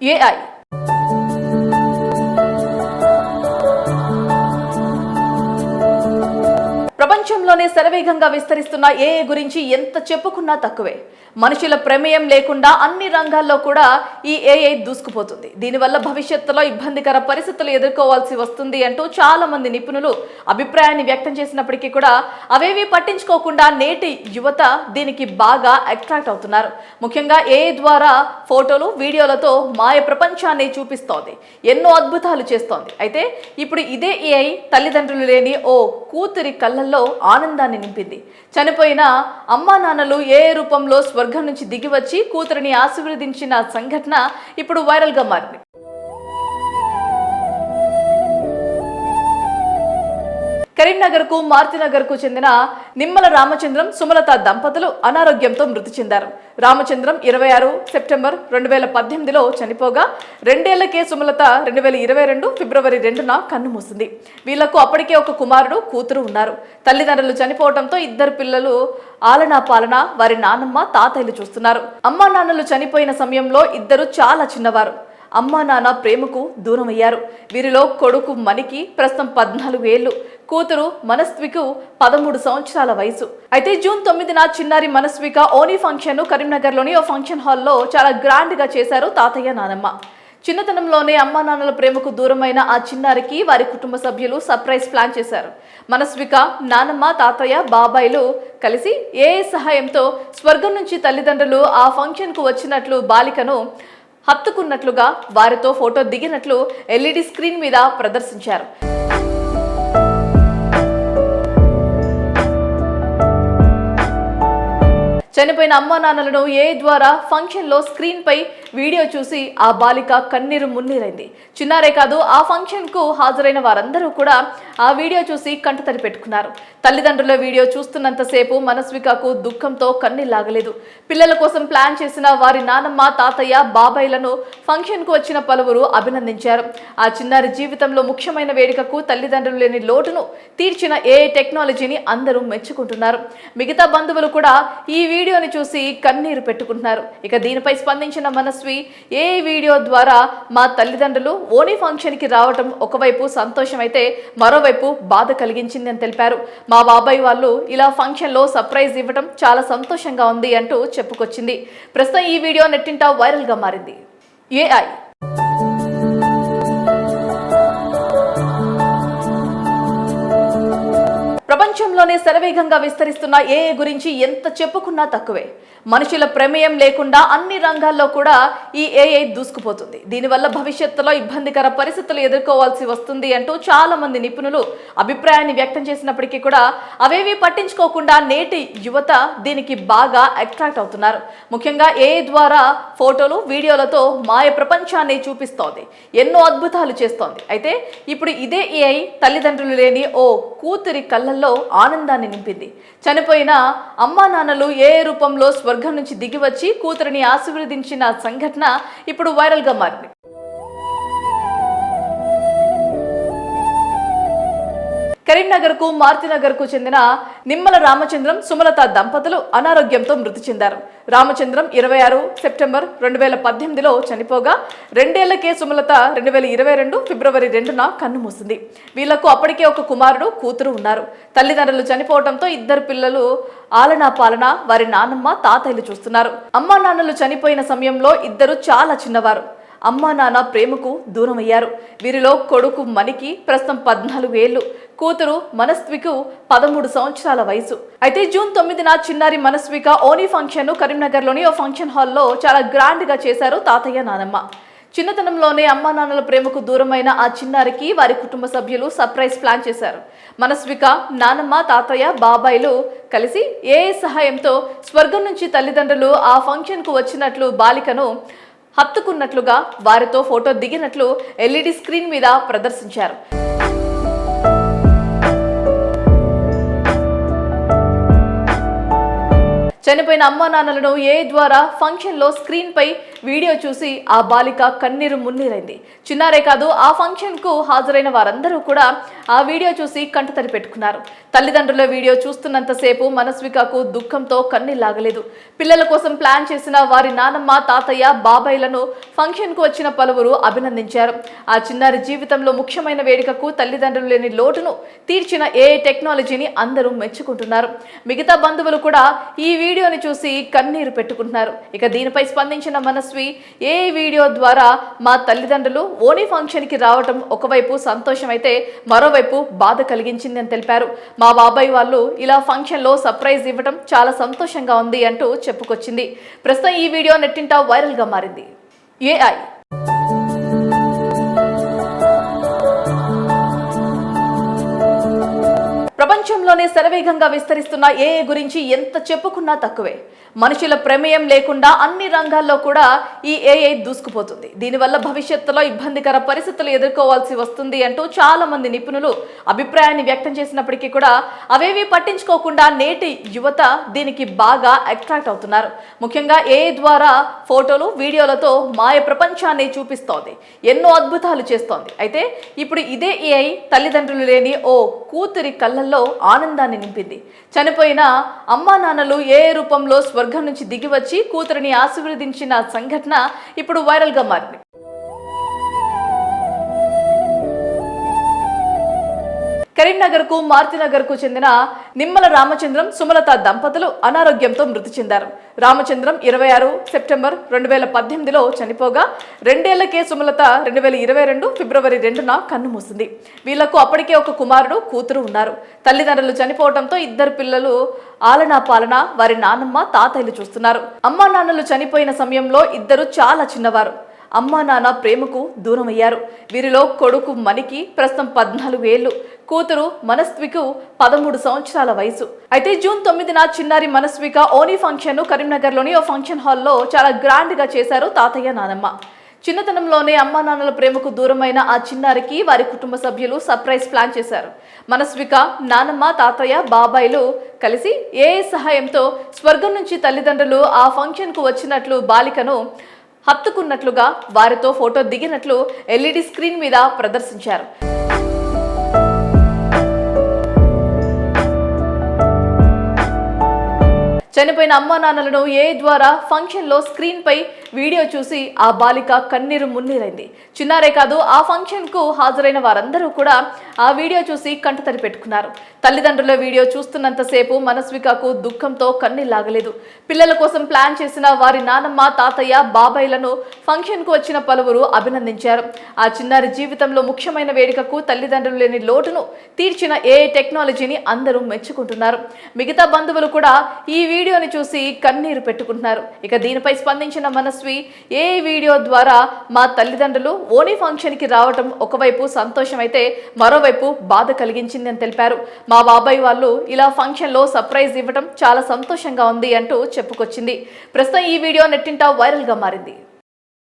AI ప్రపంచంలోనే శరవేగంగా విస్తరిస్తున్న ఏఐ గురించి ఎంత చెప్పుకున్నా తక్కువే. మనుషుల ప్రమేయం లేకుండా అన్ని రంగాల్లో కూడా ఈ ఏఐ దూసుకుపోతుంది. దీనివల్ల భవిష్యత్తులో ఇబ్బందికర పరిస్థితులు ఎదుర్కోవాల్సి వస్తుంది అంటూ చాలా మంది నిపుణులు అభిప్రాయాన్ని వ్యక్తం చేసినప్పటికీ కూడా అవేవి పట్టించుకోకుండా నేటి యువత దీనికి బాగా అట్రాక్ట్ అవుతున్నారు. ముఖ్యంగా ఏఐ ద్వారా ఫోటోలు, వీడియోలతో మాయ ప్రపంచాన్ని చూపిస్తోంది, ఎన్నో అద్భుతాలు చేస్తోంది. అయితే ఇప్పుడు ఇదే ఏఐ తల్లిదండ్రులు లేని ఓ కూతురి కళ్ళల్లో ఆనందాన్ని నింపింది. చనిపోయిన అమ్మా నాన్నలు ఏ రూపంలో స్వర్గం నుంచి దిగివచ్చి కూతురిని ఆశీర్వదించిన సంఘటన ఇప్పుడు వైరల్ గా మారింది. కరీంనగర్ కు మారుతినగర్ కు చెందిన నిమ్మల రామచంద్రం, సుమలత దంపతులు అనారోగ్యంతో మృతి చెందారు. రామచంద్రం 26 సెప్టెంబర్ 2018లో చనిపోగా 2 ఏళ్లకే సుమలత 2022 ఫిబ్రవరి 2న కన్నుమూసింది. వీళ్లకు అప్పటికే ఒక కుమారుడు, కూతురు ఉన్నారు. తల్లిదండ్రులు చనిపోవడంతో ఇద్దరు పిల్లలు ఆలనా పాలన వారి నాన్నమ్మ, తాతయ్యలు చూస్తున్నారు. అమ్మా నాన్నలు చనిపోయిన సమయంలో ఇద్దరు చాలా చిన్నవారు. అమ్మా నాన్న ప్రేమకు దూరమయ్యారు. వీరిలో కొడుకు మణికి ప్రస్తుతం 14 ఏళ్లు, కూతురు మనస్వికు 13 సంవత్సరాల వయసు. అయితే జూన్ 9న చిన్నారి మనస్విక ఓనీ ఫంక్షన్ కరీంనగర్లోని ఓ ఫంక్షన్ హాల్లో చాలా గ్రాండ్ గా చేశారు తాతయ్య, నానమ్మ. చిన్నతనంలోనే అమ్మా నాన్నల ప్రేమకు దూరమైన ఆ చిన్నారికి వారి కుటుంబ సభ్యులు సర్ప్రైజ్ ప్లాన్ చేశారు. మనస్విక, నానమ్మ, తాతయ్య, బాబాయిలు కలిసి ఏఐ సహాయంతో స్వర్గం నుంచి తల్లిదండ్రులు ఆ ఫంక్షన్ కు వచ్చినట్లు బాలికను హత్తుకున్నట్లుగా వారితో ఫోటో దిగినట్లు ఎల్ఈడి స్క్రీన్ మీద ప్రదర్శించారు. చనిపోయిన అమ్మా నాన్నలను ఏఐ ద్వారా ఫంక్షన్ లో స్క్రీన్ పై వీడియో చూసి ఆ బాలిక కన్నీరు మున్నీరైంది. చిన్నారే కాదు, ఆ ఫంక్షన్ కు హాజరైన వారందరూ కూడా ఆ వీడియో చూసి కంటతడి పెట్టుకున్నారు. తల్లిదండ్రుల వీడియో చూస్తున్నంతసేపు మనస్వికకు దుఃఖంతో కన్నీళ్లాగలేదు. పిల్లల కోసం ప్లాన్ చేసిన వారి నానమ్మ, తాతయ్య, బాబాయిలను ఫంక్షన్ కు వచ్చిన పలువురు అభినందించారు. ఆ చిన్నారి జీవితంలో ముఖ్యమైన వేడుకకు తల్లిదండ్రులు లేని లోటును తీర్చిన ఏఐ టెక్నాలజీని అందరూ మెచ్చుకుంటున్నారు. మిగతా బంధువులు కూడా ఈ వీడియోని చూసి కన్నీరు పెట్టుకుంటున్నారు. ఇక దీనిపై స్పందించిన మనస్వి, ఏ వీడియో ద్వారా మా తల్లిదండ్రులు ఓనీ ఫంక్షన్ కి రావటం ఒకవైపు సంతోషం అయితే మరోవైపు బాధ కలిగించింది అని తెలిపారు. మా బాబాయ్ వాళ్ళు ఇలా ఫంక్షన్ లో సర్ప్రైజ్ ఇవ్వటం చాలా సంతోషంగా ఉంది అంటూ చెప్పుకొచ్చింది. ప్రస్తుతం ఈ వీడియో నెట్టింట వైరల్ గా మారింది. ఏఐ ప్రపంచంలోనే శరవేగంగా విస్తరిస్తున్న ఏఐ గురించి ఎంత చెప్పుకున్నా తక్కువే. మనుషుల ప్రమేయం లేకుండా అన్ని రంగాల్లో కూడా ఈ ఏఐ దూసుకుపోతుంది. దీనివల్ల భవిష్యత్తులో ఇబ్బందికర పరిస్థితులు ఎదుర్కోవాల్సి వస్తుంది అంటూ చాలా మంది నిపుణులు అభిప్రాయాన్ని వ్యక్తం చేసినప్పటికీ కూడా అవేవి పట్టించుకోకుండా నేటి యువత దీనికి బాగా అట్రాక్ట్ అవుతున్నారు. ముఖ్యంగా ఏఐ ద్వారా ఫోటోలు, వీడియోలతో మాయ ప్రపంచాన్ని చూపిస్తోంది, ఎన్నో అద్భుతాలు చేస్తోంది. అయితే ఇప్పుడు ఇదే ఏఐ తల్లిదండ్రులు లేని ఓ కూతురి కళ్ళల్లో ఆనందాన్ని నింపింది. చనిపోయిన అమ్మా నాన్నలు ఏ రూపంలో స్వర్గం నుంచి దిగివచ్చి కూతురిని ఆశీర్వదించిన సంఘటన ఇప్పుడు వైరల్ గా మారింది. కరీంనగర్ కు మారుతినగర్ కు చెందిన నిమ్మల రామచంద్రం, సుమలత దంపతులు అనారోగ్యంతో మృతి చెందారు. రామచంద్రం 26 సెప్టెంబర్ 2018లో చనిపోగా 2 ఏళ్లకే సుమలత 2022 ఫిబ్రవరి 2న కన్నుమూసింది. వీళ్లకు అప్పటికే ఒక కుమారుడు, కూతురు ఉన్నారు. తల్లిదండ్రులు చనిపోవడంతో ఇద్దరు పిల్లలు ఆలనా పాలన వారి నాన్నమ్మ, తాతయ్యలు చూస్తున్నారు. అమ్మా నాన్నలు చనిపోయిన సమయంలో ఇద్దరు చాలా చిన్నవారు. అమ్మా నాన్న ప్రేమకు దూరమయ్యారు. వీరిలో కొడుకు మణికి ప్రస్తుతం 14 ఏళ్లు, కూతురు మనస్వికు 13 సంవత్సరాల వయసు. అయితే జూన్ 9న చిన్నారి మనస్విక ఓనీ ఫంక్షన్ కరీంనగర్లోని ఓ ఫంక్షన్ హాల్లో చాలా గ్రాండ్ గా చేశారు తాతయ్య, నానమ్మ. చిన్నతనంలోనే అమ్మా నాన్నల ప్రేమకు దూరమైన ఆ చిన్నారికి వారి కుటుంబ సభ్యులు సర్ప్రైజ్ ప్లాన్ చేశారు. మనస్విక, నానమ్మ, తాతయ్య, బాబాయిలు కలిసి ఏఐ సహాయంతో స్వర్గం నుంచి తల్లిదండ్రులు ఆ ఫంక్షన్ కు వచ్చినట్లు బాలికను హత్తుకున్నట్లుగా వారితో ఫోటో దిగినట్లు ఎల్ఈడి స్క్రీన్ మీద ప్రదర్శించారు. చనిపోయిన అమ్మా నాన్నలను ఏఐ ద్వారా ఫంక్షన్ లో స్క్రీన్ పై వీడియో చూసి ఆ బాలిక కన్నీరు మున్నీరైంది. చిన్నారే కాదు, ఆ ఫంక్షన్ కు హాజరైన వారందరూ కూడా ఆ వీడియో చూసి కంటతడి పెట్టుకున్నారు. తల్లిదండ్రుల వీడియో చూస్తున్నంతసేపు మనస్వికకు దుఃఖంతో కన్నీళ్లాగలేదు. పిల్లల కోసం ప్లాన్ చేసిన వారి నానమ్మ, తాతయ్య, బాబాయ్లను ఫంక్షన్ కు వచ్చిన పలువురు అభినందించారు. ఆ చిన్నారి జీవితంలో ముఖ్యమైన వేడుకకు తల్లిదండ్రులు లేని లోటును తీర్చిన ఏఐ టెక్నాలజీని అందరూ మెచ్చుకుంటున్నారు. మిగతా బంధువులు కూడా ఈ వీడియోని చూసి కన్నీరు పెట్టుకుంటున్నారు. ఇక దీనిపై స్పందించిన మనస్వి, ఏఐ వీడియో ద్వారా మా తల్లిదండ్రులు ఓణీ ఫంక్షన్ కి రావటం ఒకవైపు సంతోషం అయితే మరోవైపు బాధ కలిగించింది అని తెలిపారు. మా బాబాయ్ వాళ్ళు ఇలా ఫంక్షన్ లో సర్ప్రైజ్ ఇవ్వటం చాలా సంతోషంగా ఉంది అంటూ చెప్పుకొచ్చింది. ప్రస్తుతం ఈ వీడియో నెట్టింట వైరల్ గా మారింది. ఏఐ ప్రపంచంలోనే శరవేగంగా విస్తరిస్తున్న ఏఐ గురించి ఎంత చెప్పుకున్నా తక్కువే. మనుషుల ప్రమేయం లేకుండా అన్ని రంగాల్లో కూడా ఈ ఏఐ దూసుకుపోతుంది. దీనివల్ల భవిష్యత్తులో ఇబ్బందికర పరిస్థితులు ఎదుర్కోవాల్సి వస్తుంది అంటూ చాలా మంది నిపుణులు అభిప్రాయాన్ని వ్యక్తం చేసినప్పటికీ కూడా అవేవి పట్టించుకోకుండా నేటి యువత దీనికి బాగా అట్రాక్ట్ అవుతున్నారు. ముఖ్యంగా ఏఐ ద్వారా ఫోటోలు, వీడియోలతో మాయ ప్రపంచాన్ని చూపిస్తోంది, ఎన్నో అద్భుతాలు చేస్తోంది. అయితే ఇప్పుడు ఇదే ఏఐ తల్లిదండ్రులు లేని ఓ కూతురి కళ్ళల్లో ఆనందాన్ని నింపింది. చనిపోయిన అమ్మా నాన్నలు ఏ రూపంలో స్వర్గం నుంచి దిగివచ్చి కూతురిని ఆశీర్వదించిన సంఘటన ఇప్పుడు వైరల్ గా మారింది. కరీంనగర్ కు మార్తినగర్ కు చెందిన నిమ్మల రామచంద్రం, సుమలత దంపతులు అనారోగ్యంతో మృతి చెందారు. రామచంద్రం 26 సెప్టెంబర్ 2018లో చనిపోగా 2 ఏళ్లకే సుమలత 2022 ఫిబ్రవరి 2న కన్నుమూసింది. వీళ్లకు అప్పటికే ఒక కుమారుడు, కూతురు ఉన్నారు. తల్లిదండ్రులు చనిపోవడంతో ఇద్దరు పిల్లలు ఆలనా పాలన వారి నాన్నమ్మ, తాతయ్యలు చూస్తున్నారు. అమ్మా నాన్నలు చనిపోయిన సమయంలో ఇద్దరు చాలా చిన్నవారు. అమ్మా నాన్న ప్రేమకు దూరమయ్యారు. వీరిలో కొడుకు మణికి ప్రస్తుతం 14 ఏళ్లు, కూతురు మనస్వికు 13 సంవత్సరాల వయసు. అయితే జూన్ 9న చిన్నారి మనస్విక ఓణీ ఫంక్షన్ ను కరీంనగర్లోని ఓ ఫంక్షన్ హాల్లో చాలా గ్రాండ్ గా చేశారు తాతయ్య, నానమ్మ. చిన్నతనంలోనే అమ్మా నాన్నల ప్రేమకు దూరమైన ఆ చిన్నారికి వారి కుటుంబ సభ్యులు సర్ప్రైజ్ ప్లాన్ చేశారు. మనస్విక, నానమ్మ, తాతయ్య, బాబాయ్లు కలిసి ఏఐ సహాయంతో స్వర్గం నుంచి తల్లిదండ్రులు ఆ ఫంక్షన్ కు వచ్చినట్లు బాలికను హత్తుకున్నట్లుగా వారితో ఫోటో దిగినట్లు ఎల్ఈడి స్క్రీన్ మీద ప్రదర్శించారు. చనిపోయిన అమ్మా నాన్నలను ఏఐ ద్వారా ఫంక్షన్ లో స్క్రీన్ పై వీడియో చూసి ఆ బాలిక కన్నీరు మున్నీరైంది. చిన్నారే కాదు, ఆ ఫంక్షన్ కు హాజరైన వారందరూ కూడా ఆ వీడియో చూసి కంటతడి పెట్టుకున్నారు. తల్లిదండ్రుల వీడియో చూస్తున్నంతసేపు మనస్వికకు దుఃఖంతో కన్నీళ్లాగలేదు. పిల్లల కోసం ప్లాన్ చేసిన వారి నానమ్మ, తాతయ్య, బాబాయ్లను ఫంక్షన్ కు వచ్చిన పలువురు అభినందించారు. ఆ చిన్నారి జీవితంలో ముఖ్యమైన వేడుకకు తల్లిదండ్రులు లేని లోటును తీర్చిన ఏఐ టెక్నాలజీని అందరూ మెచ్చుకుంటున్నారు. మిగతా బంధువులు కూడా ఈ వీడియోని చూసి కన్నీరు పెట్టుకుంటున్నారు. ఇక దీనిపై స్పందించిన మనస్వి, ఏఐ వీడియో ద్వారా మా తల్లిదండ్రులు ఓణీ ఫంక్షన్ కి రావటం ఒకవైపు సంతోషం అయితే మరోవైపు బాధ కలిగించింది అని తెలిపారు. మా బాబాయ్ వాళ్ళు ఇలా ఫంక్షన్ లో సర్ప్రైజ్ ఇవ్వటం చాలా సంతోషంగా ఉంది అంటూ చెప్పుకొచ్చింది. ప్రస్తుతం ఈ వీడియో నెట్టింట వైరల్ గా మారింది.